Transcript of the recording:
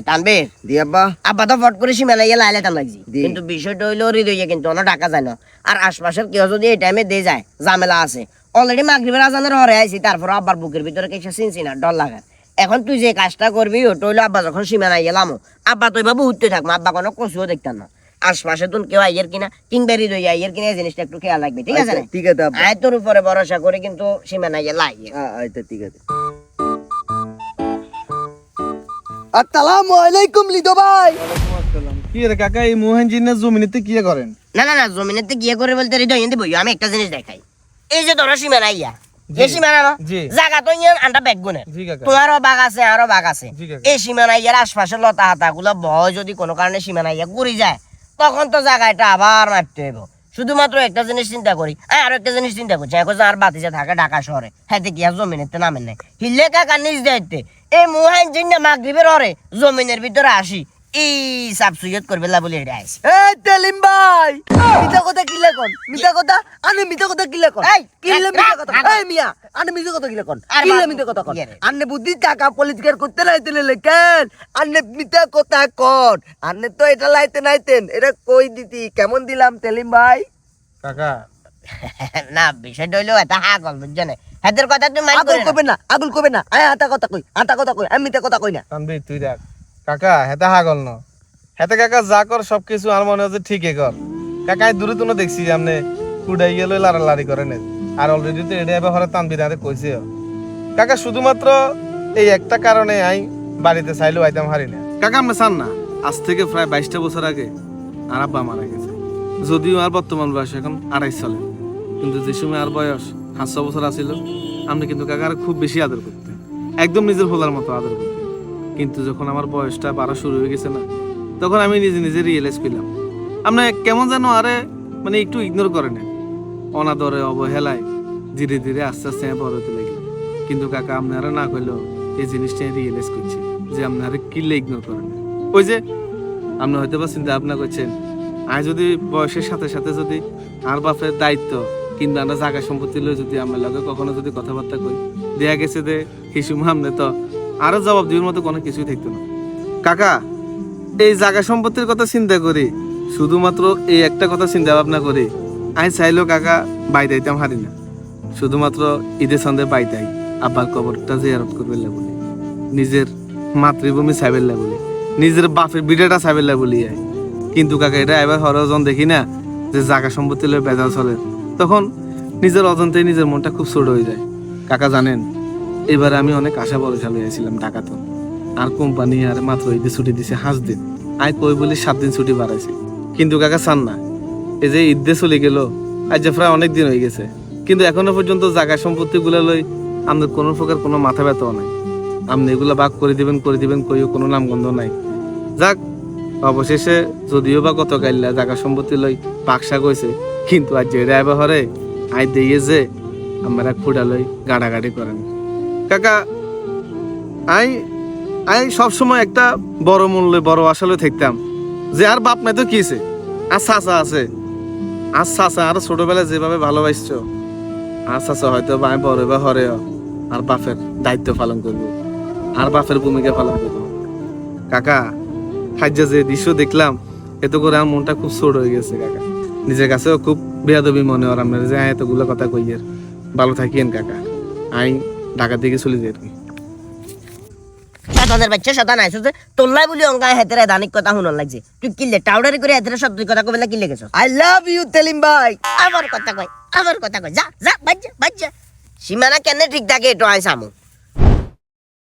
তানবীর দি আব্বা আব্বা তো ফট করে সীমানা ইয়ে লাইলে টান লাগছি, কিন্তু বিষয়টা হইলো হৃদয় কিন্তু অন্য টাকা যায় না। আর আশপাশের কেউ যদি এই টাইমে দিয়ে যায় ঝামেলা আছে। অলরেডি মাগরিবের আজানের হরে আইছি, তারপর আব্বার বুকের ভিতরে কিছু চিনছি না, ডর লাগে। এখন তুই যে কাজটা করবি ওটা হইলো আব্বা যখন সীমানা গেলাম, আব্বা তো এভাবে উঠতে থাকবো, আব্বা কোনো কচুও দেখতাম না। আশপাশে তুন কেউ আইয়ের কিনা কিংবা হৃদয় আইয়ের কিনা এই জিনিসটা একটু খেয়াল রাখবি, ঠিক আছে? ঠিক আছে আব্বা। আয় তোর উপরে ভরসা করে কিন্তু সীমানা গেলা আইয়ে। আচ্ছা ঠিক আছে। আসসালামু আলাইকুম লিদো ভাই। কি রে কাকা, এই মোহেনজিনের জমিনেতে কি করেন? না না না, জমিনেতে গিয়ে করে বলতে হৃদয় এনে বই আমি একটা জিনিস দেখাই। এই যে ধরো সীমানা ইয়া, এই সীমানা না জায়গা তো ইয়ান আন্ডা ব্যাগগুনে, তোমারও বাঘ আছে আরো বাঘ আছে। এই সীমানা ইয়ার আশপাশে লতা হাতা গুলো ভয় যদি কোনো কারণে সীমানা ইয়া ঘুরে যায়, তখন তো জায়গাটা আবার মারতে হইব। শুধুমাত্র একটা জিনিস চিন্তা করি, আরো একটা জিনিস চিন্তা করছি, এখন আর বাতিজা থাকে ঢাকা শহরে, হ্যাঁ কি আর জমিনেতে নামেন নাই হিলে কাকা নিজ দায়িত্বে এই মোহাইন জিন্না মাগরিবের হরে জমিনের ভিতরে আসি এই সাব সুইয়ত করবে লা বলে এটা আইছে। এই তেলিম ভাই, মিথ্যা কথা কি লেখন? মিথ্যা কথা আনে, মিথ্যা কথা কি লেখন? এই কিলে মিথ্যা কথা। এই মিয়া আনে মিথ্যা কথা কি লেখন? কিলে মিথ্যা কথা কর। আনে বুদ্ধি টাকা পলিটিক্যাল করতে লাইতে লেখেন, আনে মিথ্যা কথা কর। আনে তো এটা লাইতে নাইতেন, এটা কই দিতি কেমন দিলাম তেলিম ভাই? কাকা না বিষয়টা হইলো এটা হাগল বুঝছেন, হাতের কথা তুমি মাইন্ড আগুল করে কবে না, আগুল কবে না। আয় আতা কথা কই, আতা কথা কই, আমি মিথ্যা কথা কই না। তানবীর তুই দেখ কাকা, হেতে হাগল ন, হেতে কাকা যা কর সবকিছু আর মনে হচ্ছে ঠিকই কর। কাকা দূরে তো দেখছি আপনি কুড়াই গেল লাড়ালাড়ি করেন, আর অলরেডি তো এটা এবার হরে তানবীর আরে কইছে। কাকা শুধুমাত্র এই একটা কারণে আই বাড়িতে চাইলেও আইতাম হারি না। কাকা আপনি চান না, আজ থেকে প্রায় 22টা বছর আগে আর আব্বা মারা গেছে। যদিও আর বর্তমান বয়স এখন 28 চলে, কিন্তু যে সময় আর বয়স 500 বছর আছিল, আমি কিন্তু কাকার খুব বেশি আদর করতে, একদম নিজের হোলার মতো আদর করতে। কিন্তু যখন আমার বয়সটা বাড়া শুরু হয়ে গেছে না, তখন আমি নিজে নিজে রিয়েলাইজ করলাম আপনি কেমন যেন আরে মানে একটু ইগনোর করে নেন, অনাদরে অবহেলায় ধীরে ধীরে আস্তে আস্তে বড় হতে লাগলো। কিন্তু কাকা আপনারা না করলেও এই জিনিসটা রিয়েলাইজ করছি যে আপনারা কিলে ইগনোর করেন। ওই যে আপনি হয়তো বা চিন্তা ভাবনা করছেন, আর যদি বয়সের সাথে সাথে যদি আর বাপের দায়িত্ব কিন্তু আমরা জায়গা সম্পত্তি লই যদি আমার লগে কখনো যদি কথাবার্তা কই, দেখা গেছে যে হিসু মামনে তো আরো জবাব দেওয়ার মতো কোনো কিছুই থাকতো না। কাকা এই জায়গা সম্পত্তির কথা চিন্তা করি, শুধুমাত্র এই একটা কথা চিন্তা ভাবনা করি, আমি চাইলেও কাকা বাইরে আইতাম হারি না। শুধুমাত্র ঈদের সন্ধ্যে বাইতাই আব্বার কবরটা জিয়ারত করবে বলি, নিজের মাতৃভূমি সাইবেল্লা বলি, নিজের বাপের বিড়াটা সাইবেল্লা বলি। কিন্তু কাকা এটা এবার হরজন দেখি না যে জায়গা সম্পত্তি লয়ে বেজাল চলে, তখন নিজের অজান্তেই নিজের মনটা খুব ছোট হয়ে যায়। কাকা জানেন এবার আমি অনেক আশা ভরসা লইয়াছিলাম ঢাকা তো, আর কোম্পানি আর মাত্র ঈদে ছুটি দিছে 5 দিন, আই কই বলি 7 দিন ছুটি বাড়াইছে। কিন্তু কাকা চান না, এই যে ঈদে চলে গেল আজ যে প্রায় অনেক দিন হয়ে গেছে, কিন্তু এখনো পর্যন্ত জায়গা সম্পত্তি গুলা লই আমাদের কোনো প্রকার কোনো মাথা ব্যথাও নাই। আপনি এগুলা ভাগ করে দিবেন কইও কোনো নামগন্ধ নাই। যাক অবশেষে যদিও বা কত গাইলা জায়গা সম্পত্তি লই বাক্সা কইছে, কিন্তু আজ যে ড্রাইভার হরে আই দিয়ে যে আমরা খুঁড়া লই গাড়াগাড়ি করেন। কাকা আই সবসময় একটা বড় মূল্যে বড় আশালে থাকতাম যে আর বাপ নাই তো কিছে, আর চাচা আছে, আর চাচা আর ছোটবেলায় যেভাবে ভালোবাসছো, আর চাচা হয়তো বা আমি বড় বা হরে আর বাপের দায়িত্ব পালন করবো, আর বাপের ভূমিকা পালন করবো। কাকা খাজ্জা যে দৃশ্য দেখলাম এত করে আমার মনটা খুব ছোট হয়ে গেছে। কাকা নিজের কাছেও খুব বেয়াদবি মনে হয় আপনার যে এতগুলো কথা কইয়ের। ভালো থাকিয়েন কাকা, আই ঢাকা থেকে চলে যাই আর কি। শতানের বাচ্চা শতান আইছো যে তোল্লাই বলি অঙ্গায় হেতেরে দানিক কথা শুনন লাগছে, তুই কিলে টাউডারি করে হেতেরে সব তুই কথা কইলা কিলে গেছো। আই লাভ ইউ তেলিম ভাই। আমার কথা কই যা যা বাজ্জা সীমানা কেন ঠিক থাকে এটা আই সামু।